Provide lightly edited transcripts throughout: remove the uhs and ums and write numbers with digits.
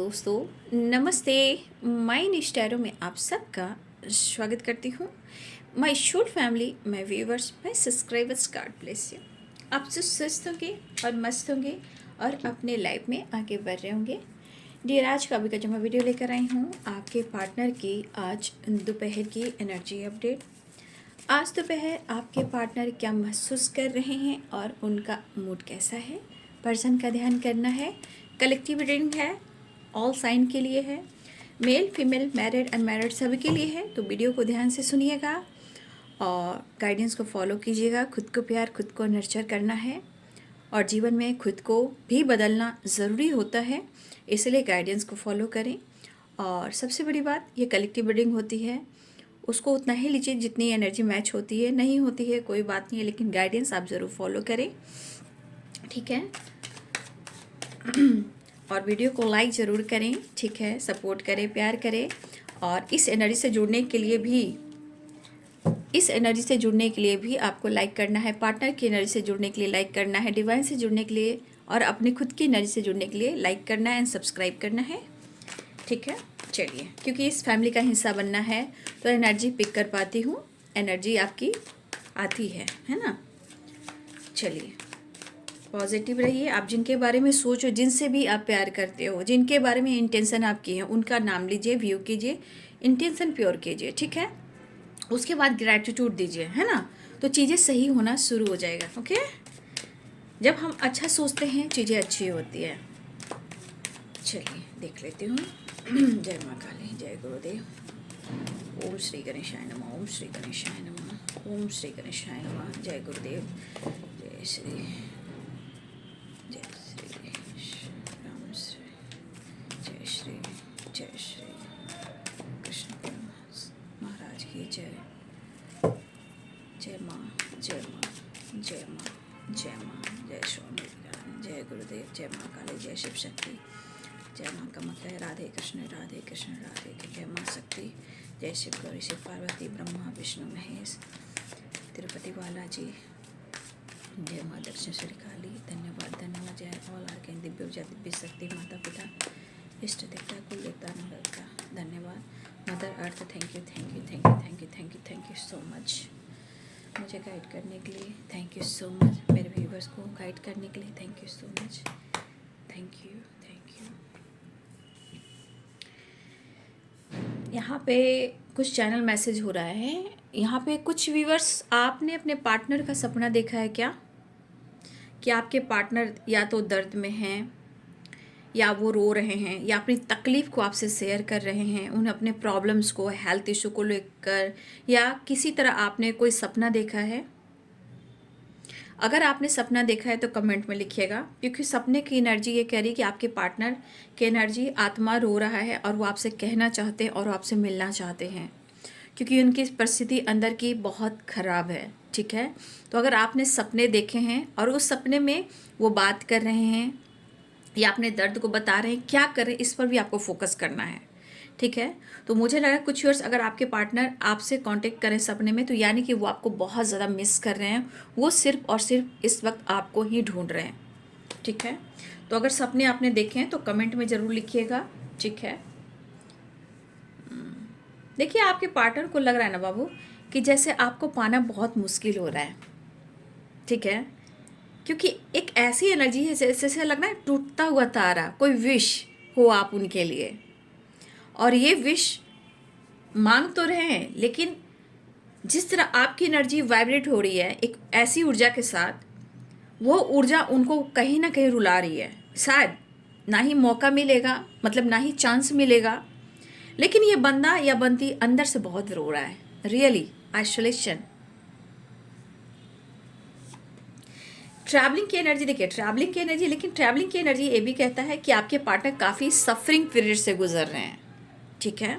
दोस्तों, नमस्ते। माय निष्ठैरों में आप सबका स्वागत करती हूँ। My shoot family, my viewers, my subscribers, God bless you. आप जो स्वस्थ होंगे और मस्त होंगे और अपने लाइफ में आगे बढ़ रहे होंगे। डियर, आज का अभी का जो मैं वीडियो लेकर आई हूँ आपके पार्टनर की आज दोपहर की एनर्जी अपडेट। आज दोपहर आपके पार्टनर क्या महसूस कर रहे हैं और उनका मूड कैसा है, पर्सन का ध्यान करना है। कलेक्टिव रीडिंग है, ऑल साइन के लिए है, मेल फीमेल मैरिड अनमैरिड सभी के लिए है। तो वीडियो को ध्यान से सुनिएगा और गाइडेंस को फॉलो कीजिएगा। खुद को प्यार, खुद को नर्चर करना है और जीवन में खुद को भी बदलना ज़रूरी होता है, इसलिए गाइडेंस को फॉलो करें। और सबसे बड़ी बात, ये कलेक्टिव रीडिंग होती है, उसको उतना ही लीजिए जितनी एनर्जी मैच होती है। नहीं होती है कोई बात नहीं है, लेकिन गाइडेंस आप ज़रूर फॉलो करें, ठीक है। और वीडियो को लाइक ज़रूर करें, ठीक है। सपोर्ट करें, प्यार करें। और इस एनर्जी से जुड़ने के लिए भी आपको लाइक करना है। पार्टनर की एनर्जी से जुड़ने के लिए लाइक करना है, डिवाइन से जुड़ने के लिए और अपनी खुद की एनर्जी से जुड़ने के लिए लाइक करना है एंड सब्सक्राइब करना है, ठीक है। चलिए, क्योंकि इस फैमिली का हिस्सा बनना है तो एनर्जी पिक कर पाती हूँ, एनर्जी आपकी आती है ना। चलिए, पॉजिटिव रहिए। आप जिनके बारे में सोचो, जिनसे भी आप प्यार करते हो, जिनके बारे में इंटेंशन आपकी है, उनका नाम लीजिए, व्यू कीजिए, इंटेंशन प्योर कीजिए, ठीक है। उसके बाद ग्रैटिट्यूड दीजिए, है ना। तो चीज़ें सही होना शुरू हो जाएगा, ओके। जब हम अच्छा सोचते हैं चीज़ें अच्छी होती है। चलिए देख लेती हूँ। जय माँ काली, जय गुरुदेव। ओम श्री गणेशाय नमः, ओम श्री गणेशाय नमः, ओम श्री गणेशाय नमः। जय गुरुदेव, जय श्री राम, जय श्री कृष्ण परमात्मा महाराज की जय। जय माँ, जय माँ, जय माँ, जय माँ, जय स्वामी, जय गुरुदेव, जय माँ काली, जय शिव शक्ति, जय माँ कामाख्या, राधे कृष्ण राधे कृष्ण राधे, जय माँ शक्ति, जय शिव गौरी, शिव पार्वती, ब्रह्मा विष्णु महेश, तिरुपति बालाजी, जय माँ दक्षिणेश्वरी काली। धन्यवाद, धन्यवाद। जय ऑल आर्कैन, दिव्य ऊर्जा, दिव्य शक्ति, माता पिता, इष्ट देवता, कुल देवता, नगर का धन्यवाद। Mother earth, thank you, thank you, thank you, thank you, thank you, thank you so much मुझे गाइड करने के लिए। थैंक यू सो मच मेरे व्यूवर्स को गाइड करने के लिए। Thank you so much, thank you, thank you. यहाँ पे कुछ चैनल मैसेज हो रहा है। यहाँ पे कुछ व्यूवर्स, आपने अपने पार्टनर का सपना देखा है क्या? कि आपके पार्टनर या तो दर्द में हैं, या वो रो रहे हैं, या अपनी तकलीफ़ को आपसे शेयर कर रहे हैं, उन्हें अपने प्रॉब्लम्स को, हेल्थ इशू को लेकर, या किसी तरह आपने कोई सपना देखा है। अगर आपने सपना देखा है तो कमेंट में लिखिएगा, क्योंकि सपने की एनर्जी ये कह रही है कि आपके पार्टनर की एनर्जी, आत्मा रो रहा है और वो आपसे कहना चाहते हैं और वो आपसे मिलना चाहते हैं, क्योंकि उनकी परिस्थिति अंदर की बहुत ख़राब है, ठीक है। तो अगर आपने सपने देखे हैं और उस सपने में वो बात कर रहे हैं या अपने दर्द को बता रहे हैं, क्या करें, इस पर भी आपको फोकस करना है, ठीक है। तो मुझे लगा कुछ व्यूअर्स, अगर आपके पार्टनर आपसे कांटेक्ट करें सपने में, तो यानी कि वो आपको बहुत ज़्यादा मिस कर रहे हैं, वो सिर्फ और सिर्फ इस वक्त आपको ही ढूंढ रहे हैं, ठीक है। तो अगर सपने आपने देखे हैं तो कमेंट में ज़रूर लिखिएगा, ठीक है। देखिए, आपके पार्टनर को लग रहा है ना बाबू कि जैसे आपको पाना बहुत मुश्किल हो रहा है, ठीक है, क्योंकि एक ऐसी एनर्जी है जैसे लग रहा है टूटता हुआ तारा, कोई विश हो आप उनके लिए, और ये विश मांग तो रहे हैं, लेकिन जिस तरह आपकी एनर्जी वाइब्रेट हो रही है एक ऐसी ऊर्जा के साथ, वो ऊर्जा उनको कहीं ना कहीं रुला रही है। शायद ना ही मौका मिलेगा, मतलब ना ही चांस मिलेगा, लेकिन ये बंदा या बंदी अंदर से बहुत रो रहा है, रियली आइसोलेशन। ट्रैवलिंग की एनर्जी देखिए, ट्रैवलिंग की एनर्जी, लेकिन ट्रैवलिंग की एनर्जी ये भी कहता है कि आपके पार्टनर काफ़ी सफरिंग पीरियड से गुजर रहे हैं, ठीक है।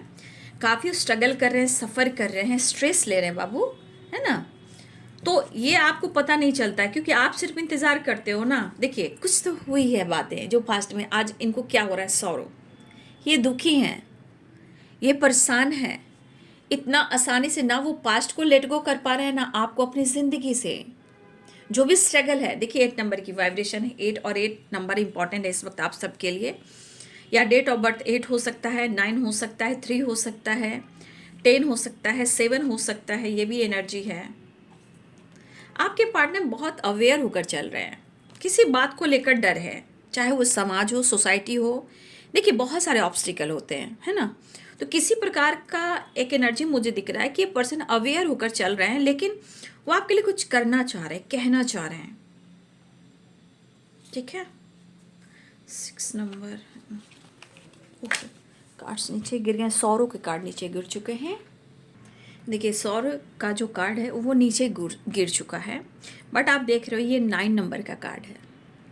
काफ़ी स्ट्रगल कर रहे हैं, सफ़र कर रहे हैं, स्ट्रेस ले रहे हैं बाबू, है ना। तो ये आपको पता नहीं चलता है, क्योंकि आप सिर्फ इंतज़ार करते हो ना। देखिए, कुछ तो हुई है बातें जो पास्ट में, आज इनको क्या हो रहा है, सौरो, ये दुखी हैं, ये परेशान हैं, इतना आसानी से ना वो पास्ट को लेट गो कर पा रहे हैं, ना आपको अपनी ज़िंदगी से। जो भी स्ट्रगल है, देखिए 8 नंबर की वाइब्रेशन है, 8 और 8 नंबर इंपॉर्टेंट है इस वक्त आप सबके लिए। या डेट ऑफ बर्थ 8 हो सकता है, 9 हो सकता है, 3 हो सकता है, 10 हो सकता है, 7 हो सकता है, ये भी एनर्जी है। आपके पार्टनर बहुत अवेयर होकर चल रहे हैं, किसी बात को लेकर डर है, चाहे वो समाज हो, सोसाइटी हो। देखिए बहुत सारे ऑब्स्टिकल होते हैं, है ना। तो किसी प्रकार का एक एनर्जी मुझे दिख रहा है कि ये पर्सन अवेयर होकर चल रहे हैं, लेकिन वो आपके लिए कुछ करना चाह रहे हैं, कहना चाह रहे हैं। ठीक है, 6 नंबर। ओके, कार्ड्स नीचे गिर गए, 100 के कार्ड नीचे गिर चुके हैं। देखिए 100 का जो कार्ड है वो नीचे गिर चुका है, बट आप देख रहे हो ये 9 नंबर का कार्ड है।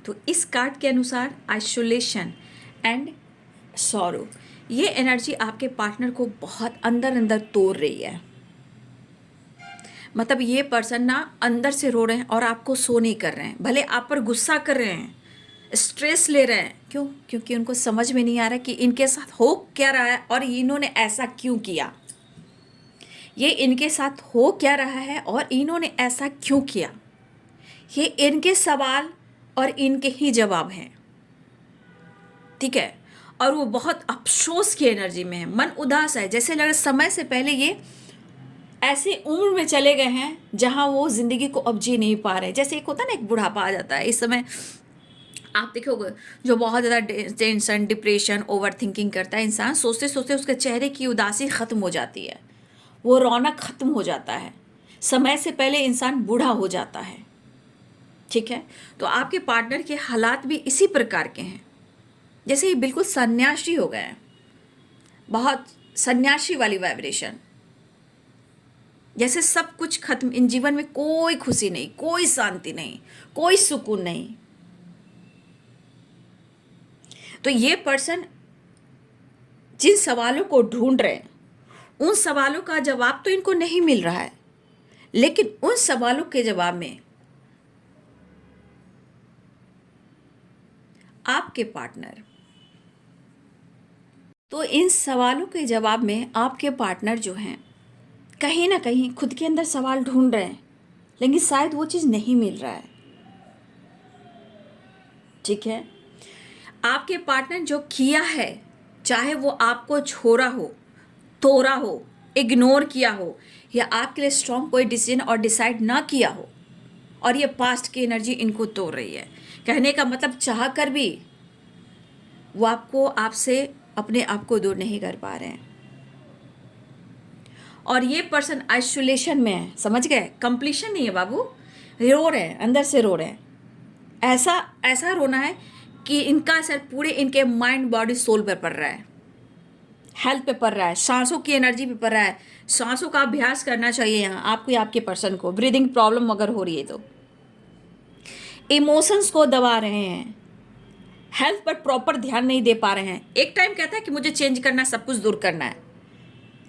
तो इस कार्ड के अनुसार आइसोलेशन एंड सॉरो, ये एनर्जी आपके पार्टनर को बहुत अंदर अंदर तोड़ रही है। मतलब ये पर्सन ना अंदर से रो रहे हैं और आपको सो नहीं कर रहे हैं, भले आप पर गुस्सा कर रहे हैं, स्ट्रेस ले रहे हैं। क्यों? क्योंकि उनको समझ में नहीं आ रहा कि इनके साथ हो क्या रहा है और इन्होंने ऐसा क्यों किया। ये इनके साथ हो क्या रहा है और इन्होंने ऐसा क्यों किया, ये इनके सवाल और इनके ही जवाब हैं। ठीक है, और वो बहुत अफसोस की एनर्जी में है, मन उदास है, जैसे लग रहा समय से पहले ये ऐसे उम्र में चले गए हैं जहां वो जिंदगी को अब जी नहीं पा रहे। जैसे एक होता है ना, एक बुढ़ापा आ जाता है, इस समय आप देखोगे जो बहुत ज़्यादा टेंशन, डिप्रेशन, ओवर थिंकिंग करता है इंसान, सोचते सोचते उसके चेहरे की उदासी ख़त्म हो जाती है, वो रौनक ख़त्म हो जाता है, समय से पहले इंसान बूढ़ा हो जाता है। ठीक है, तो आपके पार्टनर के हालात भी इसी प्रकार के हैं, जैसे ये बिल्कुल सन्यासी हो गए हैं, बहुत सन्यासी वाली वाइब्रेशन, जैसे सब कुछ खत्म, इन जीवन में कोई खुशी नहीं, कोई शांति नहीं, कोई सुकून नहीं। तो ये पर्सन जिन सवालों को ढूंढ रहे हैं उन सवालों का जवाब तो इनको नहीं मिल रहा है, लेकिन उन सवालों के जवाब में आपके पार्टनर, तो इन सवालों के जवाब में आपके पार्टनर जो हैं कहीं ना कहीं खुद के अंदर सवाल ढूंढ रहे हैं, लेकिन शायद वो चीज़ नहीं मिल रहा है। ठीक है, आपके पार्टनर जो किया है, चाहे वो आपको छोड़ा हो, तोड़ा हो, इग्नोर किया हो, या आपके लिए स्ट्रॉन्ग कोई डिसीजन और डिसाइड ना किया हो, और ये पास्ट की एनर्जी इनको तोड़ रही है। कहने का मतलब चाह कर भी वो आपसे अपने आप को दूर नहीं कर पा रहे हैं, और ये पर्सन आइसोलेशन में है। समझ गए? कंप्लीशन नहीं है बाबू, रो रहे हैं, अंदर से रो रहे हैं। ऐसा ऐसा रोना है कि इनका असर पूरे इनके माइंड, बॉडी, सोल पर पड़ रहा है, हेल्थ पे पड़ रहा है, सांसों की एनर्जी पे पड़ रहा है। सांसों का अभ्यास करना चाहिए यहाँ आपको या आपके पर्सन को, ब्रीदिंग प्रॉब्लम अगर हो रही है तो। इमोशंस को दबा रहे हैं, हेल्थ पर प्रॉपर ध्यान नहीं दे पा रहे हैं। एक टाइम कहता है कि मुझे चेंज करना, सब कुछ दूर करना है,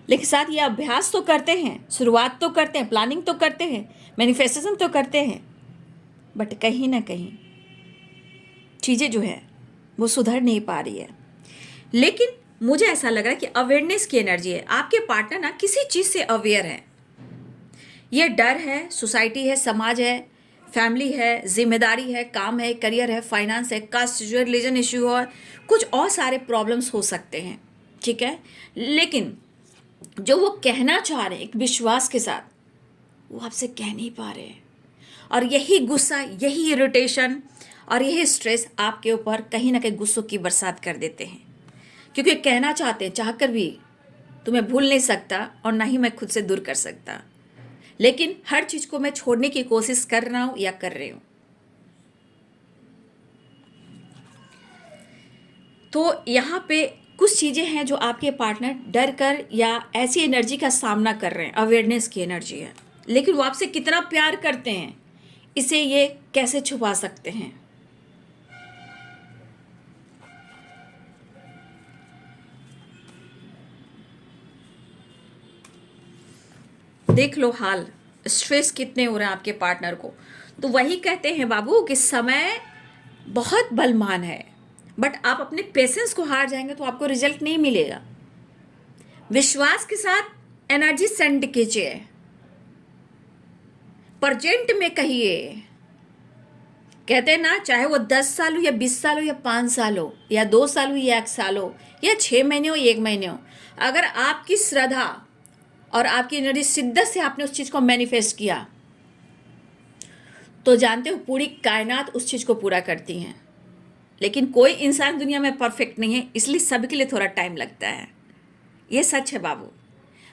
लेकिन साथ ये अभ्यास तो करते हैं, शुरुआत तो करते हैं, प्लानिंग तो करते हैं, मैनिफेस्टेशन तो करते हैं, बट कहीं ना कहीं चीज़ें जो है वो सुधर नहीं पा रही है। लेकिन मुझे ऐसा लग रहा है कि अवेयरनेस की एनर्जी है, आपके पार्टनर ना किसी चीज़ से अवेयर है। ये डर है, सोसाइटी है, समाज है, फैमिली है, जिम्मेदारी है, काम है, करियर है, फाइनेंस है, कास्ट, रिलीजन इश्यू और कुछ और सारे प्रॉब्लम्स हो सकते हैं। ठीक है, लेकिन जो वो कहना चाह रहे हैं एक विश्वास के साथ, वो आपसे कह नहीं पा रहे हैं, और यही गुस्सा, यही इरिटेशन और यही स्ट्रेस आपके ऊपर कहीं ना कहीं गुस्सों की बरसात कर देते हैं, क्योंकि कहना चाहते हैं, चाहकर भी तुम्हें भूल नहीं सकता और ना ही मैं खुद से दूर कर सकता, लेकिन हर चीज़ को मैं छोड़ने की कोशिश कर रहा हूँ या कर रही हूँ। तो यहाँ पे कुछ चीज़ें हैं जो आपके पार्टनर डर कर या ऐसी एनर्जी का सामना कर रहे हैं, अवेयरनेस की एनर्जी है, लेकिन वो आपसे कितना प्यार करते हैं इसे ये कैसे छुपा सकते हैं। देख लो हाल, स्ट्रेस कितने हो रहे हैं आपके पार्टनर को। तो वही कहते हैं बाबू कि समय बहुत बलवान है, बट आप अपने पेशेंस को हार जाएंगे तो आपको रिजल्ट नहीं मिलेगा। विश्वास के साथ एनर्जी सेंड कीजिए, प्रेजेंट में कहिए, कहते हैं ना, चाहे वो 10 साल हो या 20 साल हो या 5 साल हो या 2 साल हो या 1 साल हो या 6 महीने हो या 1 महीने हो, अगर आपकी श्रद्धा और आपकी एनर्जी शिद्दत से आपने उस चीज़ को मैनिफेस्ट किया, तो जानते हो पूरी कायनात उस चीज़ को पूरा करती हैं। लेकिन कोई इंसान दुनिया में परफेक्ट नहीं है, इसलिए सबके लिए थोड़ा टाइम लगता है। ये सच है बाबू।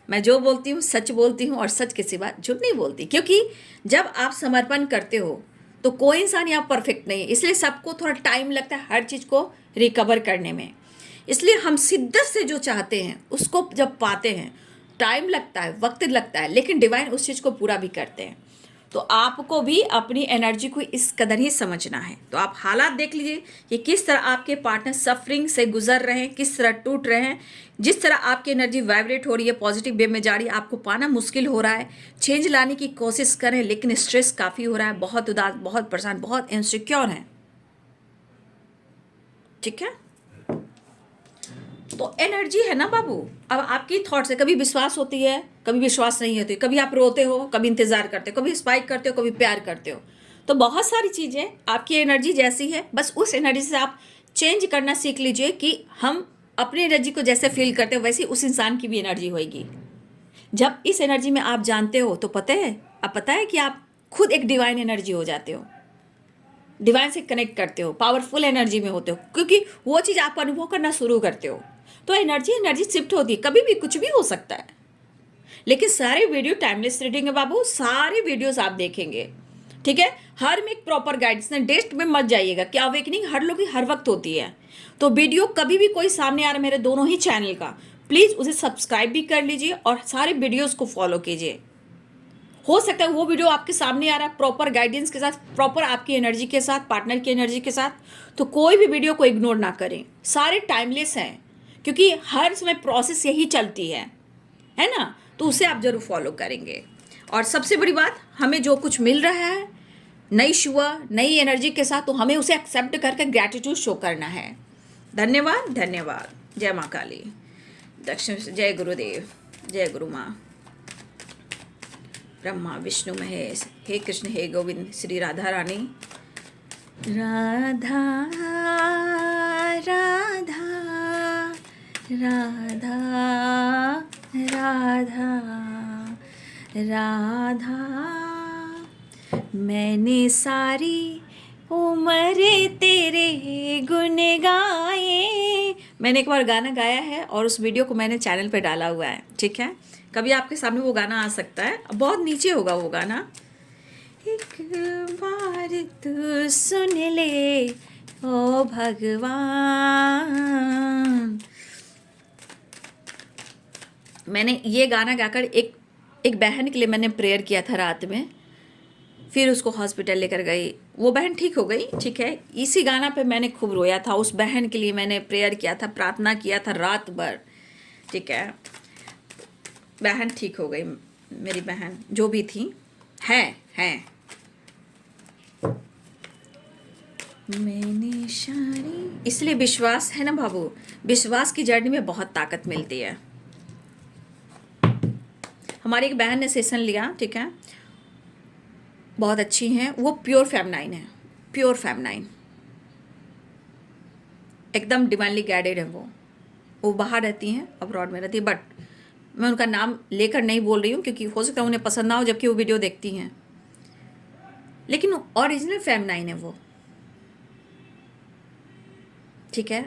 मैं जो बोलती हूँ सच बोलती हूँ, और सच के सिवा झूठ नहीं बोलती, क्योंकि जब आप समर्पण करते हो तो कोई इंसान यहाँ परफेक्ट नहीं है, इसलिए सबको थोड़ा टाइम लगता है हर चीज़ को रिकवर करने में। इसलिए हम शिद्दत से जो चाहते हैं उसको जब पाते हैं, टाइम लगता है, वक्त लगता है, लेकिन डिवाइन उस चीज़ को पूरा भी करते हैं। तो आपको भी अपनी एनर्जी को इस कदर ही समझना है। तो आप हालात देख लीजिए कि किस तरह आपके पार्टनर सफरिंग से गुजर रहे हैं, किस तरह टूट रहे हैं, जिस तरह आपकी एनर्जी वाइब्रेट हो रही है, पॉजिटिव वे में जा रही है, आपको पाना मुश्किल हो रहा है। चेंज लाने की कोशिश करें, लेकिन स्ट्रेस काफ़ी हो रहा है, बहुत उदास, बहुत परेशान, बहुत इनसिक्योर हैं। ठीक है, तो एनर्जी है ना बाबू। अब आपकी थॉट से कभी विश्वास होती है, कभी विश्वास नहीं होती, कभी आप रोते हो, कभी इंतजार करते हो, कभी स्पाइक करते हो, कभी प्यार करते हो। तो बहुत सारी चीज़ें, आपकी एनर्जी जैसी है, बस उस एनर्जी से आप चेंज करना सीख लीजिए कि हम अपनी एनर्जी को जैसे फील करते हो वैसी उस इंसान की भी एनर्जी होगी। जब इस एनर्जी में आप जानते हो तो पता है कि आप खुद एक डिवाइन एनर्जी हो जाते हो, डिवाइन से कनेक्ट करते हो, पावरफुल एनर्जी में होते हो, क्योंकि वो चीज़ आप अनुभव करना शुरू करते हो। तो एनर्जी शिफ्ट होती है, कभी भी कुछ भी हो सकता है। लेकिन सारे वीडियो टाइमलेस रीडिंग है बाबू, सारे वीडियोस आप देखेंगे, ठीक है। हर में एक प्रॉपर गाइडेंस है, डेस्ट में मत जाइएगा कि अवेकनिंग हर लोग की हर वक्त होती है। तो वीडियो कभी भी कोई सामने आ रहा है मेरे दोनों ही चैनल का, प्लीज़ उसे सब्सक्राइब भी कर लीजिए और सारे वीडियोज़ को फॉलो कीजिए। हो सकता है वो वीडियो आपके सामने आ रहा है प्रॉपर गाइडेंस के साथ, प्रॉपर आपकी एनर्जी के साथ, पार्टनर की एनर्जी के साथ, तो कोई भी वीडियो को इग्नोर ना करें। सारे टाइमलेस हैं, क्योंकि हर समय प्रोसेस यही चलती है ना। तो उसे आप जरूर फॉलो करेंगे। और सबसे बड़ी बात, हमें जो कुछ मिल रहा है नई शुआ, नई एनर्जी के साथ, तो हमें उसे एक्सेप्ट करके ग्रैटिट्यूड शो करना है। धन्यवाद, धन्यवाद। जय माँ काली, दक्षिण, जय गुरुदेव, जय गुरु माँ, ब्रह्मा विष्णु महेश, हे कृष्ण हे गोविंद, श्री राधा रानी। राधा राधा राधा राधा राधा, मैंने सारी उम्र तेरे गुन गाए। मैंने एक बार गाना गाया है और उस वीडियो को मैंने चैनल पे डाला हुआ है, ठीक है। कभी आपके सामने वो गाना आ सकता है, बहुत नीचे होगा वो गाना। एक बार तू सुन ले ओ भगवान। मैंने ये गाना गाकर एक बहन के लिए मैंने प्रेयर किया था रात में, फिर उसको हॉस्पिटल लेकर गई, वो बहन ठीक हो गई, ठीक है। इसी गाना पे मैंने खूब रोया था, उस बहन के लिए मैंने प्रेयर किया था, प्रार्थना किया था रात भर, ठीक है। बहन ठीक हो गई, मेरी बहन जो भी थी हैं। मैंने शारी, इसलिए विश्वास है ना बाबू, विश्वास की जर्नी में बहुत ताकत मिलती है। हमारी एक बहन ने सेशन लिया, ठीक है, बहुत अच्छी हैं वो, प्योर फेमनाइन है, प्योर फेमनाइन, एकदम डिवाइनली गाइडेड है वो बाहर रहती हैं, अब्रॉड में रहती है, बट मैं उनका नाम लेकर नहीं बोल रही हूँ क्योंकि हो सकता है उन्हें पसंद ना हो, जबकि वो वीडियो देखती हैं, लेकिन ओरिजिनल फेमनाइन है वो, ठीक है।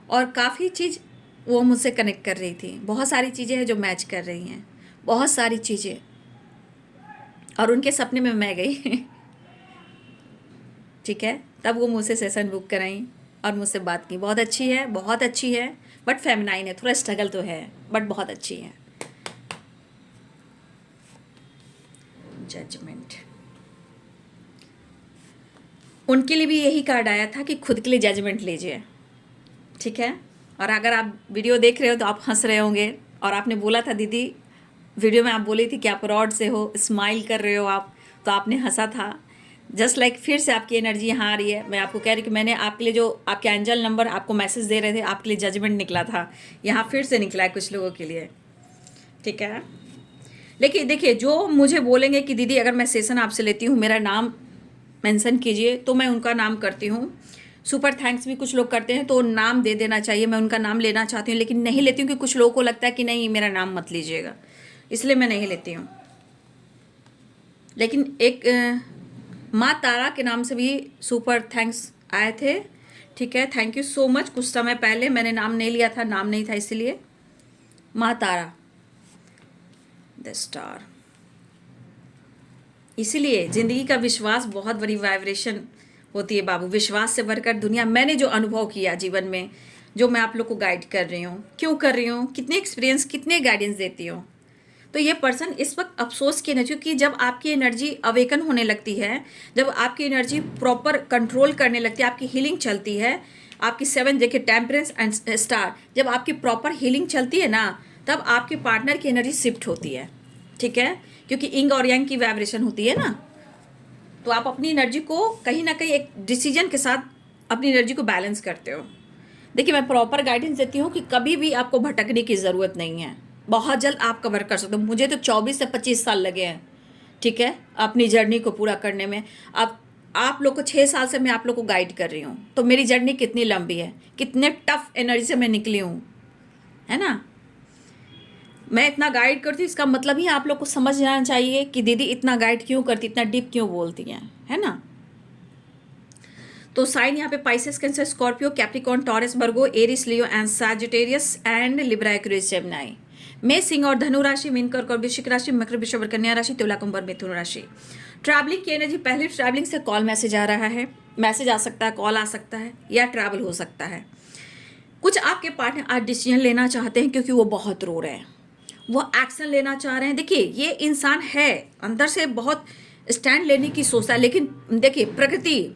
और काफ़ी चीज़ वो मुझसे कनेक्ट कर रही थी, बहुत सारी चीज़ें हैं जो मैच कर रही हैं, बहुत सारी चीज़ें। और उनके सपने में मैं गई ठीक है, तब वो मुझसे सेशन बुक कराई और मुझसे बात की। बहुत अच्छी है, बहुत अच्छी है, बट फेमिनाइन है, थोड़ा स्ट्रगल तो है, बट बहुत अच्छी है। जजमेंट, उनके लिए भी यही कार्ड आया था कि खुद के लिए जजमेंट लीजिए, ठीक है। और अगर आप वीडियो देख रहे हो तो आप हंस रहे होंगे, और आपने बोला था दीदी, वीडियो में आप बोली थी कि आप रॉड से हो, स्माइल कर रहे हो आप, तो आपने हंसा था। जस्ट लाइक फिर से आपकी एनर्जी यहाँ आ रही है। मैं आपको कह रही कि मैंने आपके लिए जो आपके एंजल नंबर आपको मैसेज दे रहे थे, आपके लिए जजमेंट निकला था, यहाँ फिर से निकला है कुछ लोगों के लिए, ठीक है। लेकिन देखिए, जो मुझे बोलेंगे कि दीदी अगर मैं सेशन आपसे लेती हूँ, मेरा नाम मेंशन कीजिए तो मैं उनका नाम करती हूँ। सुपर थैंक्स भी कुछ लोग करते हैं तो नाम दे देना चाहिए, मैं उनका नाम लेना चाहती हूँ लेकिन नहीं लेती हूँ कि कुछ लोगों को लगता है कि नहीं मेरा नाम मत लीजिएगा, इसलिए मैं नहीं लेती हूँ। लेकिन एक माँ तारा के नाम से भी सुपर थैंक्स आए थे, ठीक है, थैंक यू सो मच। कुछ समय पहले मैंने नाम नहीं लिया था, नाम नहीं था इसलिए। माँ तारा द स्टार, इसीलिए ज़िंदगी का विश्वास बहुत बड़ी वाइब्रेशन होती है बाबू। विश्वास से बढ़कर दुनिया, मैंने जो अनुभव किया जीवन में, जो मैं आप लोग को गाइड कर रही हूँ, क्यों कर रही हूँ, कितने एक्सपीरियंस, कितने गाइडेंस देती हूँ। तो ये पर्सन इस वक्त अफसोस की एनर्जी, क्योंकि जब आपकी एनर्जी अवेकन होने लगती है, जब आपकी एनर्जी प्रॉपर कंट्रोल करने लगती है, आपकी हीलिंग चलती है, आपकी 7 देखिए टेम्परेंस एंड स्टार, जब आपकी प्रॉपर हीलिंग चलती है ना, तब आपके पार्टनर की एनर्जी शिफ्ट होती है, ठीक है, क्योंकि इंग और यांग की वाइब्रेशन होती है ना। तो आप अपनी एनर्जी को कहीं ना कहीं एक डिसीजन के साथ अपनी एनर्जी को बैलेंस करते हो। देखिए मैं प्रॉपर गाइडेंस देती हूँ कि कभी भी आपको भटकने की ज़रूरत नहीं है, बहुत जल्द आप कवर कर सकते हो। मुझे तो 24 से 25 साल लगे हैं, ठीक है, अपनी जर्नी को पूरा करने में। अब आप लोग को 6 साल से मैं आप लोग को गाइड कर रही हूँ, तो मेरी जर्नी कितनी लंबी है, कितने टफ एनर्जी से मैं निकली हूँ, है ना। मैं इतना गाइड करती हूँ, इसका मतलब ही आप लोग को समझ जाना चाहिए कि दीदी इतना गाइड क्यों करती, इतना डीप क्यों बोलती हैं, है ना। तो साइन यहाँ पे Pisces, Cancer, Scorpio, Capricorn, Taurus, Virgo, Aries, Leo and Sagittarius and Libra, Aquarius, Gemini. मेष, सिंह और धनु राशि, मीन, कर्क और वृश्चिक राशि, मकर, वृषभ, कन्या राशि, तुला, कुंभ और मिथुन राशि। ट्रैवलिंग की एनर्जी, पहले ट्रैवलिंग से कॉल मैसेज आ रहा है, मैसेज आ सकता है, कॉल आ सकता है या ट्रैवल हो सकता है। कुछ आपके पार्टनर आज डिसीजन लेना चाहते हैं क्योंकि वो बहुत रो रहे हैं, वो एक्शन लेना चाह रहे हैं। देखिए ये इंसान है अंदर से बहुत स्टैंड लेने की सोचता है, लेकिन देखिए प्रकृति,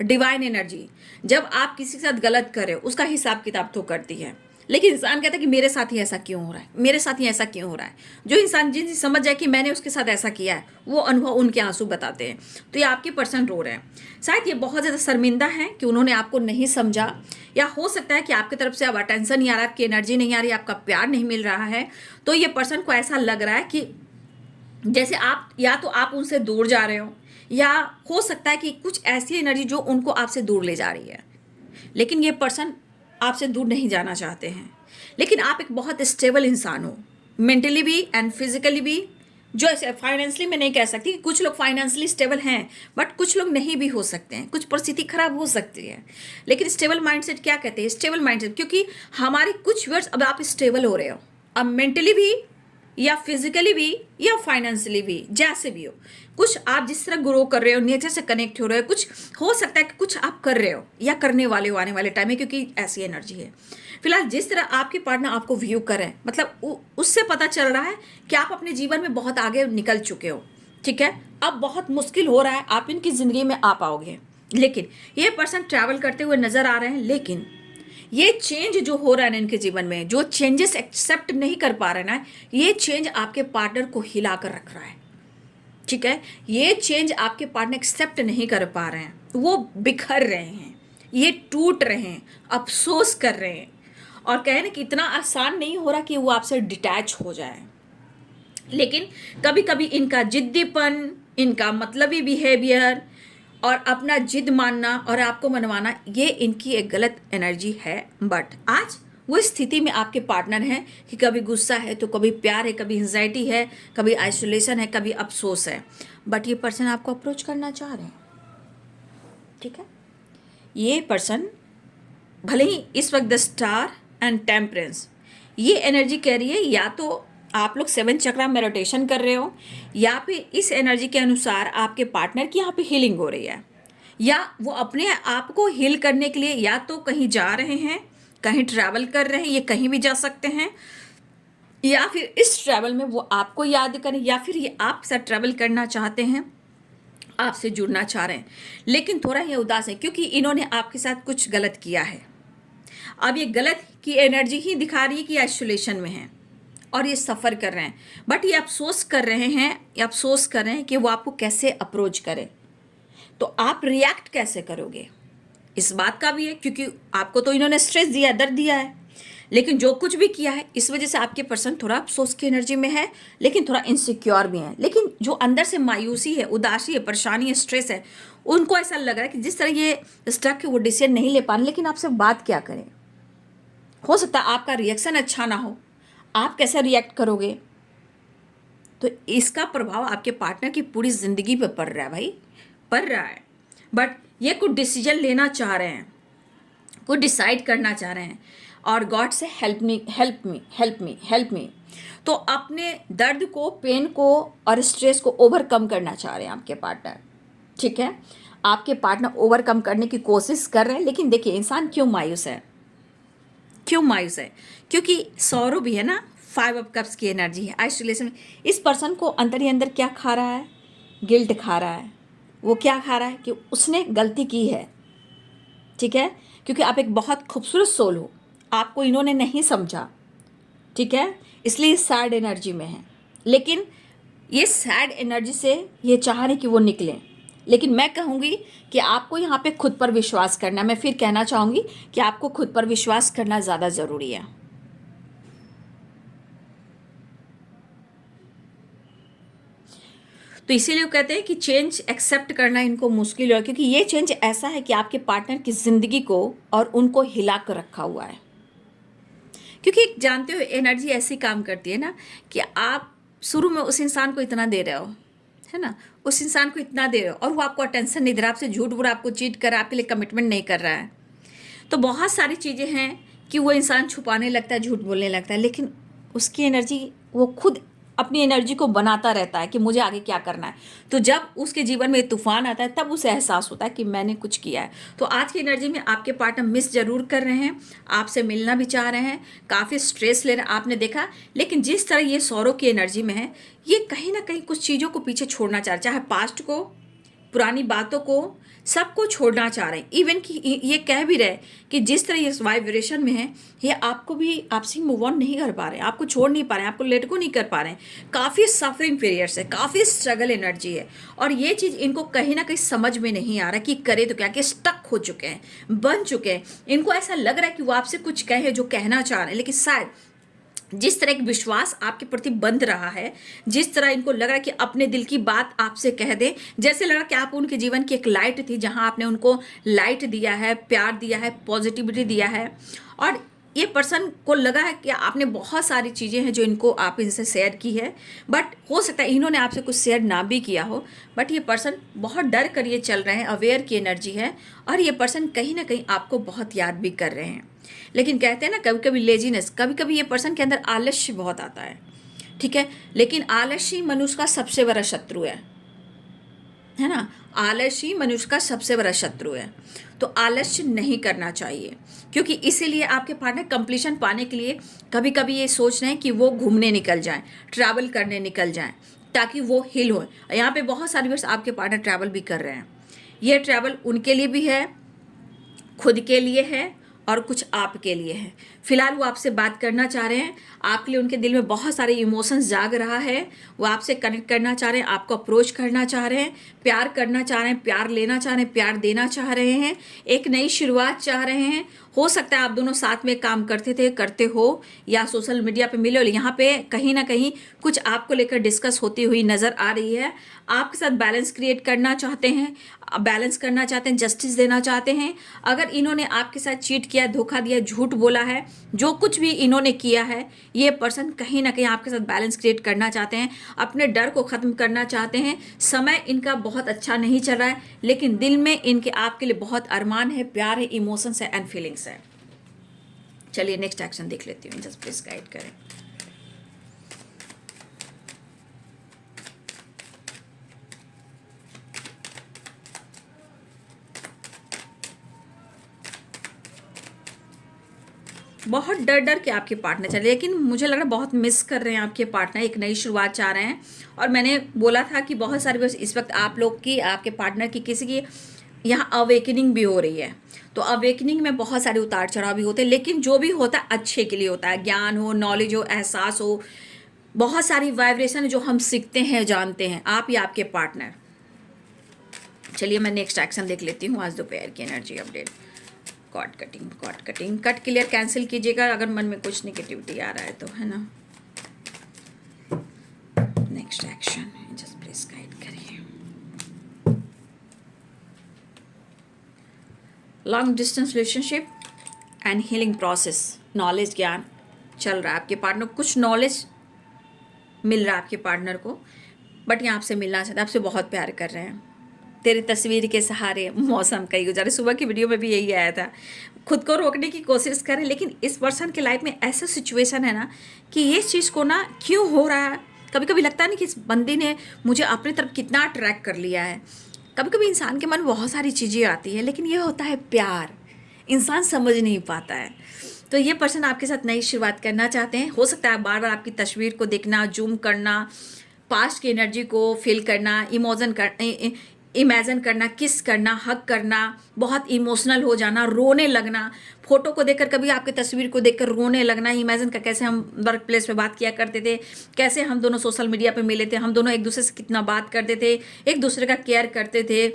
डिवाइन एनर्जी, जब आप किसी के साथ गलत कर रहे हो उसका हिसाब किताब तो करती है, लेकिन इंसान कहता है कि मेरे साथ ही ऐसा क्यों हो रहा है, मेरे साथ ही ऐसा क्यों हो रहा है। जो इंसान जिन समझ जाए कि मैंने उसके साथ ऐसा किया है, वो अनुभव उनके आंसू बताते हैं। तो ये आपके पर्सन रो रहे हैं, शायद ये बहुत ज़्यादा शर्मिंदा है कि उन्होंने आपको नहीं समझा, या हो सकता है कि आपकी तरफ से अब अटेंशन नहीं आ रहा, आपकी एनर्जी नहीं आ रही, आपका प्यार नहीं मिल रहा है। तो ये पर्सन को ऐसा लग रहा है कि जैसे आप या तो आप उनसे दूर जा रहे हो, या हो सकता है कि कुछ ऐसी एनर्जी जो उनको आपसे दूर ले जा रही है। लेकिन ये पर्सन आपसे दूर नहीं जाना चाहते हैं, लेकिन आप एक बहुत स्टेबल इंसान हो, मेंटली भी एंड फिजिकली भी। जो ऐसे फाइनेंशियली मैं नहीं कह सकती कि कुछ लोग फाइनेंशियली स्टेबल हैं, बट कुछ लोग नहीं भी हो सकते हैं, कुछ परिस्थिति खराब हो सकती है। लेकिन स्टेबल माइंडसेट क्या कहते हैं, स्टेबल माइंडसेट, क्योंकि हमारे कुछ वर्ष अब आप स्टेबल हो रहे हो, अब मेंटली भी या फिजिकली भी या फाइनेंशियली भी, जैसे भी हो। कुछ आप जिस तरह ग्रो कर रहे हो, नेचर से कनेक्ट हो रहे हो, कुछ हो सकता है कि कुछ आप कर रहे हो या करने वाले हो आने वाले टाइम में, क्योंकि ऐसी एनर्जी है। फिलहाल जिस तरह आपके पार्टनर आपको व्यू करें, मतलब उससे पता चल रहा है कि आप अपने जीवन में बहुत आगे निकल चुके हो, ठीक है। अब बहुत मुश्किल हो रहा है, आप इनकी ज़िंदगी में आ पाओगे, लेकिन ये पर्सन ट्रैवल करते हुए नज़र आ रहे हैं। लेकिन ये चेंज जो हो रहा है ना इनके जीवन में, जो चेंजेस एक्सेप्ट नहीं कर पा रहे ना, ये चेंज आपके पार्टनर को हिला कर रख रहा है, ठीक है। ये चेंज आपके पार्टनर एक्सेप्ट नहीं कर पा रहे हैं, वो बिखर रहे हैं, ये टूट रहे हैं, अफसोस कर रहे हैं, और कहें ना कि इतना आसान नहीं हो रहा कि वो आपसे डिटैच हो जाए। लेकिन कभी कभी इनका जिद्दीपन, इनका मतलबी बिहेवियर और अपना जिद मानना और आपको मनवाना, ये इनकी एक गलत एनर्जी है। बट आज वो स्थिति में आपके पार्टनर हैं कि कभी गुस्सा है तो कभी प्यार है, कभी एंजाइटी है, कभी आइसोलेशन है, कभी अफसोस है। बट ये पर्सन आपको अप्रोच करना चाह रहे हैं, ठीक है। ये पर्सन भले ही इस वक्त द स्टार एंड टेम्परेंस, ये एनर्जी कह रही है या तो आप लोग 7 चक्रा मेडिटेशन कर रहे हो, या फिर इस एनर्जी के अनुसार आपके पार्टनर की यहाँ पे हीलिंग हो रही है, या वो अपने आप को हील करने के लिए या तो कहीं जा रहे हैं, कहीं ट्रैवल कर रहे हैं, ये कहीं भी जा सकते हैं, या फिर इस ट्रैवल में वो आपको याद करें, या फिर ये आपके साथ ट्रैवल करना चाहते हैं, आपसे जुड़ना चाह रहे हैं। लेकिन थोड़ा ये उदास है क्योंकि इन्होंने आपके साथ कुछ गलत किया है। अब ये गलत की एनर्जी ही दिखा रही है कि आइसोलेशन में है और ये सफ़र कर रहे हैं, बट ये अफसोस कर रहे हैं, ये अफसोस कर रहे हैं कि वो आपको कैसे अप्रोच करें, तो आप रिएक्ट कैसे करोगे, इस बात का भी है, क्योंकि आपको तो इन्होंने स्ट्रेस दिया, दर्द दिया है। लेकिन जो कुछ भी किया है इस वजह से आपके पर्सन थोड़ा अफसोस की एनर्जी में है, लेकिन थोड़ा इनसिक्योर भी है। लेकिन जो अंदर से मायूसी है, उदासी है, परेशानी है, स्ट्रेस है, उनको ऐसा लग रहा है कि जिस तरह ये स्टक है वो डिसीजन नहीं ले पा रहे। लेकिन आपसे बात क्या करें, हो सकता है आपका रिएक्शन अच्छा ना हो, आप कैसे रिएक्ट करोगे, तो इसका प्रभाव आपके पार्टनर की पूरी ज़िंदगी पे पड़ रहा है भाई, पड़ रहा है। बट ये कुछ डिसीजन लेना चाह रहे हैं, कुछ डिसाइड करना चाह रहे हैं, और गॉड से help me help me help me help me. तो अपने दर्द को, पेन को और स्ट्रेस को ओवरकम करना चाह रहे हैं आपके पार्टनर, ठीक है। आपके पार्टनर ओवरकम करने की कोशिश कर रहे हैं। लेकिन देखिए इंसान क्यों मायूस है, क्यों मायूस है, क्योंकि सौरव भी है ना, 5 ऑफ कप्स की एनर्जी है, आइसोलेशन। इस पर्सन को अंदर ही अंदर क्या खा रहा है, गिल्ट खा रहा है। वो क्या खा रहा है कि उसने गलती की है, ठीक है, क्योंकि आप एक बहुत खूबसूरत सोल हो, आपको इन्होंने नहीं समझा, ठीक है, इसलिए सैड एनर्जी में है। लेकिन ये सैड एनर्जी से ये चाह रहे कि वो निकलें। लेकिन मैं कहूँगी कि आपको यहाँ पे खुद पर विश्वास करना, मैं फिर कहना चाहूँगी कि आपको खुद पर विश्वास करना ज़्यादा ज़रूरी है। तो इसीलिए वो कहते हैं कि चेंज एक्सेप्ट करना इनको मुश्किल है, क्योंकि ये चेंज ऐसा है कि आपके पार्टनर की ज़िंदगी को और उनको हिला कर रखा हुआ है। क्योंकि जानते हो एनर्जी ऐसी काम करती है ना कि आप शुरू में उस इंसान को इतना दे रहे हो, है ना, उस इंसान को इतना दे रहे हो और वो आपको अटेंशन नहीं दे रहा, आपसे झूठ बोल रहा, आपको चीट कर रहा, आपके लिए कमिटमेंट नहीं कर रहा है। तो बहुत सारी चीज़ें हैं कि वो इंसान छुपाने लगता है, झूठ बोलने लगता है। लेकिन उसकी एनर्जी, वो खुद अपनी एनर्जी को बनाता रहता है कि मुझे आगे क्या करना है। तो जब उसके जीवन में तूफान आता है तब उसे एहसास होता है कि मैंने कुछ किया है। तो आज की एनर्जी में आपके पार्टनर मिस जरूर कर रहे हैं, आपसे मिलना भी चाह रहे हैं, काफ़ी स्ट्रेस ले रहे हैं, आपने देखा। लेकिन जिस तरह ये सौरव की एनर्जी में है, ये कहीं ना कहीं कुछ चीज़ों को पीछे छोड़ना चाह रहे, चाहे पास्ट को, पुरानी बातों को, सबको छोड़ना चाह रहे हैं। इवन कि ये कह भी रहे कि जिस तरह ये वाइब्रेशन में है, ये आपको भी, आपसे मूव ऑन नहीं कर पा रहे हैं, आपको छोड़ नहीं पा रहे हैं, आपको लेट को नहीं कर पा रहे हैं। काफ़ी सफरिंग पीरियड्स है, काफ़ी स्ट्रगल एनर्जी है, और ये चीज़ इनको कहीं ना कहीं समझ में नहीं आ रहा कि करे तो क्या, कि स्टक हो चुके हैं, बन चुके हैं। इनको ऐसा लग रहा है कि वो आपसे कुछ कहे जो कहना चाह रहे हैं, लेकिन शायद जिस तरह एक विश्वास आपके प्रति बंध रहा है, जिस तरह इनको लग रहा है कि अपने दिल की बात आपसे कह दें, जैसे लग रहा कि आप उनके जीवन की एक लाइट थी, जहां आपने उनको लाइट दिया है, प्यार दिया है, पॉजिटिविटी दिया है, और ये पर्सन को लगा है कि आपने बहुत सारी चीज़ें हैं जो इनको आप इनसे शेयर की है। बट हो सकता है इन्होंने आपसे कुछ शेयर ना भी किया हो, बट ये पर्सन बहुत डर कर ये चल रहे हैं, अवेयर की एनर्जी है, और ये पर्सन कहीं ना कहीं आपको बहुत याद भी कर रहे हैं। लेकिन कहते हैं ना कभी कभी लेजीनेस, कभी कभी ये पर्सन के अंदर आलस्य बहुत आता है, ठीक है। लेकिन आलस्य मनुष्य का सबसे बड़ा शत्रु है ना, आलस्य मनुष्य का सबसे बड़ा शत्रु है। तो आलस्य नहीं करना चाहिए, क्योंकि इसीलिए आपके पार्टनर कंप्लीशन पाने के लिए कभी कभी ये सोच रहे हैं कि वो घूमने निकल जाएं, ट्रैवल करने निकल जाएं, ताकि वो हिल हो। यहाँ पे बहुत सारी बार आपके पार्टनर ट्रैवल भी कर रहे हैं। ये ट्रैवल उनके लिए भी है, खुद के लिए है, और कुछ आपके लिए है। फिलहाल वो आपसे बात करना चाह रहे हैं, आपके लिए उनके दिल में बहुत सारे इमोशंस जाग रहा है, वो आपसे कनेक्ट करना चाह रहे हैं, आपको अप्रोच करना चाह रहे हैं, प्यार करना चाह रहे हैं, प्यार लेना चाह रहे हैं, प्यार देना चाह रहे हैं, एक नई शुरुआत चाह रहे हैं। हो सकता है आप दोनों साथ में काम करते थे, करते हो, या सोशल मीडिया पे मिले हो। यहाँ पे कहीं ना कहीं कुछ आपको लेकर डिस्कस होती हुई नज़र आ रही है। आपके साथ बैलेंस क्रिएट करना चाहते हैं, बैलेंस करना चाहते हैं, जस्टिस देना चाहते हैं। अगर इन्होंने आपके साथ चीट किया, धोखा दिया, झूठ बोला है, जो कुछ भी इन्होंने किया है, ये पर्सन कहीं ना कहीं आपके साथ बैलेंस क्रिएट करना चाहते हैं, अपने डर को ख़त्म करना चाहते हैं। समय इनका बहुत अच्छा नहीं चल रहा है, लेकिन दिल में इनके आपके लिए बहुत अरमान है, प्यार है, इमोशंस है एंड फीलिंग्स है। चलिए नेक्स्ट एक्शन देख लेती हूँ, जस्ट प्लीज गाइड करें। बहुत डर डर के आपके पार्टनर चले, लेकिन मुझे लग रहा है बहुत मिस कर रहे हैं आपके पार्टनर, एक नई शुरुआत चाह रहे हैं। और मैंने बोला था कि बहुत सारी बस इस वक्त आप लोग की, आपके पार्टनर की, किसी की यहाँ अवेकनिंग भी हो रही है। तो अवेकनिंग में बहुत सारे उतार चढ़ाव भी होते हैं, लेकिन जो भी होता है अच्छे के लिए होता है। ज्ञान हो, नॉलेज हो, एहसास हो, बहुत सारी वाइब्रेशन जो हम सीखते हैं, जानते हैं, आप या आपके पार्टनर। चलिए मैं नेक्स्ट एक्शन देख लेती हूँ आज दोपहर की energy update. Cord cutting, cut clear cancel कीजिएगा अगर मन में कुछ नेगेटिविटी आ रहा है तो, है ना। Next action just please guide करिए। Long distance relationship and healing process, knowledge ज्ञान चल रहा है आपके पार्टनर को, कुछ नॉलेज मिल रहा है आपके पार्टनर को, बट ये आपसे मिलना चाहते हैं, आपसे बहुत प्यार कर रहे हैं। तेरी तस्वीर के सहारे मौसम कई गुजारे, सुबह की वीडियो में भी यही आया था। खुद को रोकने की कोशिश करें, लेकिन इस पर्सन के लाइफ में ऐसा सिचुएशन है ना कि ये चीज़ को ना क्यों हो रहा है, कभी कभी लगता है ना कि इस बंदे ने मुझे अपनी तरफ कितना अट्रैक्ट कर लिया है। कभी कभी इंसान के मन में बहुत सारी चीज़ें आती है, लेकिन ये होता है प्यार, इंसान समझ नहीं पाता है। तो ये पर्सन आपके साथ नई शुरुआत करना चाहते हैं। हो सकता है बार बार आपकी तस्वीर को देखना, जूम करना, पास्ट की एनर्जी को फील करना, इमेजिन करना, किस करना, हग करना, बहुत इमोशनल हो जाना, रोने लगना, फोटो को देखकर, कभी आपकी तस्वीर को देखकर रोने लगना, इमेजिन कर कैसे हम वर्क प्लेस पे बात किया करते थे, कैसे हम दोनों सोशल मीडिया पे मिले थे, हम दोनों एक दूसरे से कितना बात करते थे, एक दूसरे का केयर करते थे,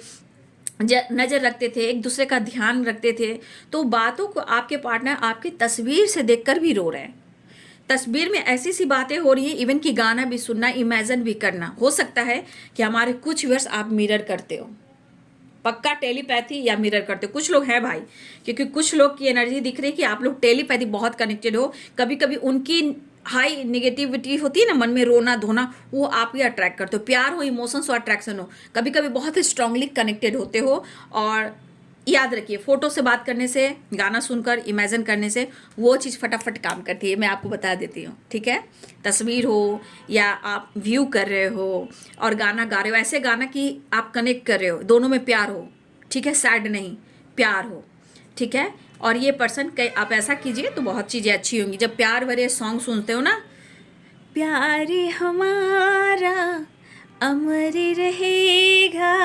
नज़र रखते थे, एक दूसरे का ध्यान रखते थे। तो बातों को आपके पार्टनर आपकी तस्वीर से देखकर भी रो रहे हैं। तस्वीर में ऐसी सी बातें हो रही है, इवन कि गाना भी सुनना, इमेजिन भी करना। हो सकता है कि हमारे कुछ वर्ड्स आप मिरर करते हो, पक्का टेलीपैथी या मिरर करते हो। कुछ लोग हैं भाई, क्योंकि कुछ लोग की एनर्जी दिख रही है कि आप लोग टेलीपैथी बहुत कनेक्टेड हो। कभी कभी उनकी हाई नेगेटिविटी होती है ना, मन में रोना धोना, वो आप ही अट्रैक्ट करते हो। प्यार हो, इमोशंस हो, अट्रैक्शन हो, कभी कभी बहुत ही स्ट्रांगली कनेक्टेड होते हो। और याद रखिए, फोटो से बात करने से, गाना सुनकर इमेजिन करने से वो चीज़ फटाफट काम करती है, मैं आपको बता देती हूँ, ठीक है। तस्वीर हो या आप व्यू कर रहे हो और गाना गा रहे हो, ऐसे गाना कि आप कनेक्ट कर रहे हो, दोनों में प्यार हो, ठीक है, सैड नहीं, प्यार हो, ठीक है। और ये पर्सन आप ऐसा कीजिए तो बहुत चीज़ें अच्छी होंगी। जब प्यार भरे सॉन्ग सुनते हो ना, प्यार हमारा अमर रहेगा,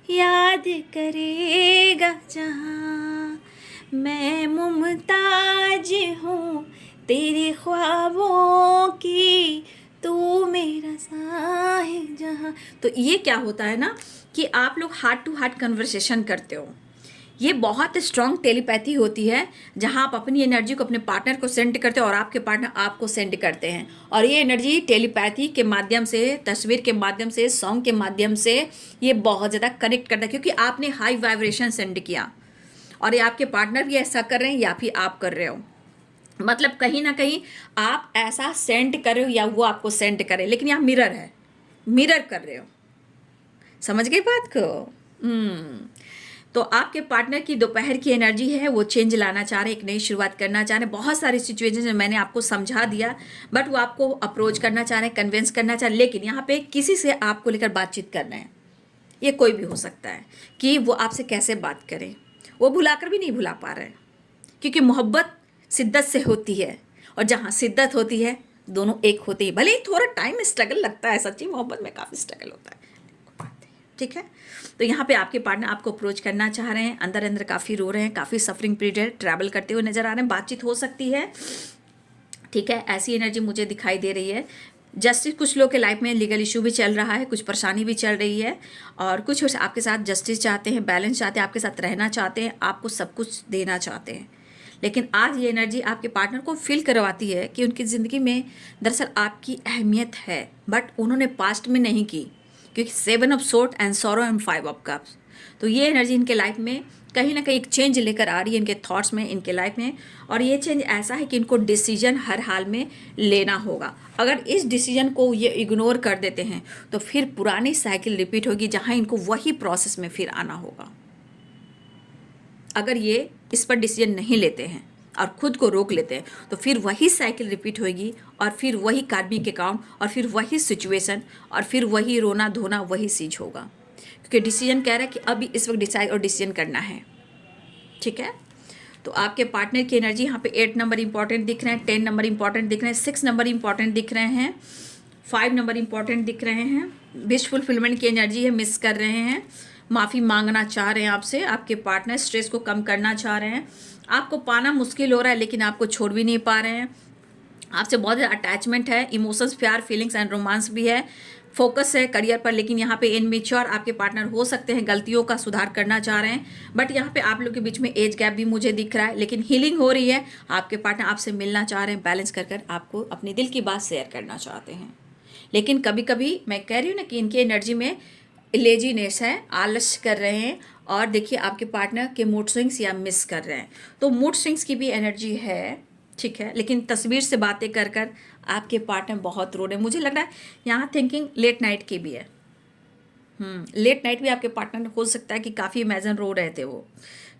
याद करेगा जहाँ, मैं मुमताज हूँ तेरे ख्वाबों की, तू मेरा साहिजहाँ। तो ये क्या होता है ना कि आप लोग हार्ट टू हार्ट कन्वर्सेशन करते हो। ये बहुत स्ट्रॉन्ग टेलीपैथी होती है, जहां आप अपनी एनर्जी को अपने पार्टनर को सेंड करते हो और आपके पार्टनर आपको सेंड करते हैं। और ये एनर्जी टेलीपैथी के माध्यम से, तस्वीर के माध्यम से, सॉन्ग के माध्यम से ये बहुत ज़्यादा कनेक्ट करता है, क्योंकि आपने हाई वाइब्रेशन सेंड किया और ये आपके पार्टनर भी ऐसा कर रहे हैं या फिर आप कर रहे हो। मतलब कहीं ना कहीं आप ऐसा सेंड कर रहे हो या वो आपको सेंड करे, लेकिन यहाँ मिरर है, मिरर कर रहे हो। समझ गए बात को? तो आपके पार्टनर की दोपहर की एनर्जी है, वो चेंज लाना चाह रहे हैं, एक नई शुरुआत करना चाह रहे हैं। बहुत सारी सिचुएशन में मैंने आपको समझा दिया, बट वो आपको अप्रोच करना चाह रहे हैं, कन्विंस करना चाह रहे हैं, लेकिन यहाँ पे किसी से आपको लेकर बातचीत करना है। ये कोई भी हो सकता है कि वो आपसे कैसे बात करें, वो भुलाकर भी नहीं भुला पा रहे हैं, क्योंकि मोहब्बत शिद्दत से होती है, और जहाँ शिद्दत होती है दोनों एक होते ही। भले ही थोड़ा टाइम स्ट्रगल लगता है, सच्ची मोहब्बत में काफ़ी स्ट्रगल होता है, ठीक है। तो यहाँ पे आपके पार्टनर आपको अप्रोच करना चाह रहे हैं, अंदर अंदर काफ़ी रो रहे हैं, काफ़ी सफरिंग पीरियड है, ट्रैवल करते हुए नजर आ रहे हैं, बातचीत हो सकती है, ठीक है। ऐसी एनर्जी मुझे दिखाई दे रही है। जस्टिस, कुछ लोग के लाइफ में लीगल इशू भी चल रहा है, कुछ परेशानी भी चल रही है, और कुछ आपके साथ जस्टिस चाहते हैं, बैलेंस चाहते हैं, आपके साथ रहना चाहते हैं, आपको सब कुछ देना चाहते हैं। लेकिन आज ये एनर्जी आपके पार्टनर को फील करवाती है कि उनकी ज़िंदगी में दरअसल आपकी अहमियत है, बट उन्होंने पास्ट में नहीं की, क्योंकि 7 of sword and sorrow and 5 of cups. तो ये एनर्जी इनके लाइफ में कहीं ना कहीं एक चेंज लेकर आ रही है, इनके थॉट्स में, इनके लाइफ में। और ये चेंज ऐसा है कि इनको डिसीजन हर हाल में लेना होगा। अगर इस डिसीजन को ये इग्नोर कर देते हैं तो फिर पुरानी साइकिल रिपीट होगी, जहां इनको वही प्रोसेस में फिर आना होगा। अगर ये इस पर डिसीजन नहीं लेते हैं और खुद को रोक लेते हैं तो फिर वही साइकिल रिपीट होगी, और फिर वही कार्मिक अकाउंट, और फिर वही सिचुएशन, और फिर वही रोना धोना, वही चीज होगा। क्योंकि डिसीजन कह रहा है कि अभी इस वक्त डिसाइड और डिसीजन करना है, ठीक है। तो आपके पार्टनर की एनर्जी यहाँ पे 8 नंबर इंपॉर्टेंट दिख रहे हैं, 10 नंबर इंपॉर्टेंट दिख रहे हैं, 6 नंबर इंपॉर्टेंट दिख रहे हैं, 5 नंबर इंपॉर्टेंट दिख रहे हैं। विश फुलफिलमेंट की एनर्जी है, मिस कर रहे हैं, माफ़ी मांगना चाह रहे हैं आपसे। आपके पार्टनर स्ट्रेस को कम करना चाह रहे हैं, आपको पाना मुश्किल हो रहा है लेकिन आपको छोड़ भी नहीं पा रहे हैं। आपसे बहुत ज़्यादा अटैचमेंट है, इमोशंस, प्यार, फीलिंग्स एंड रोमांस भी है, फोकस है करियर पर, लेकिन यहाँ पे इनमेच्योर आपके पार्टनर हो सकते हैं, गलतियों का सुधार करना चाह रहे हैं। बट यहाँ पे आप लोग के बीच में एज गैप भी मुझे दिख रहा है, लेकिन हीलिंग हो रही है। आपके पार्टनर आपसे मिलना चाह रहे हैं, बैलेंस कर कर आपको अपने दिल की बात शेयर करना चाहते हैं। लेकिन कभी कभी मैं कह रही हूँ ना कि इनकी एनर्जी में लेजीनेस है, आलस कर रहे हैं, और देखिए आपके पार्टनर के मूड स्विंग्स या मिस कर रहे हैं। तो मूड स्विंग्स की भी एनर्जी है, ठीक है, लेकिन तस्वीर से बातें कर कर आपके पार्टनर बहुत रो रहे हैं। मुझे लग रहा है यहाँ थिंकिंग लेट नाइट की भी है। लेट नाइट भी आपके पार्टनर हो सकता है कि काफ़ी इमेजिन रो रहे थे वो,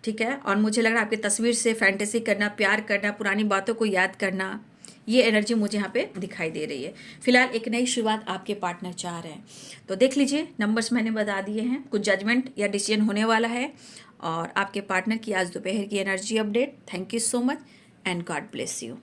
ठीक है। और मुझे लग रहा है आपकी तस्वीर से फैंटेसी करना, प्यार करना, पुरानी बातों को याद करना, ये एनर्जी मुझे यहाँ पे दिखाई दे रही है। फिलहाल एक नई शुरुआत आपके पार्टनर चाह रहे हैं। तो देख लीजिए, नंबर्स मैंने बता दिए हैं, कुछ जजमेंट या डिसीजन होने वाला है। और आपके पार्टनर की आज दोपहर की energy update. Thank you so much and God bless you.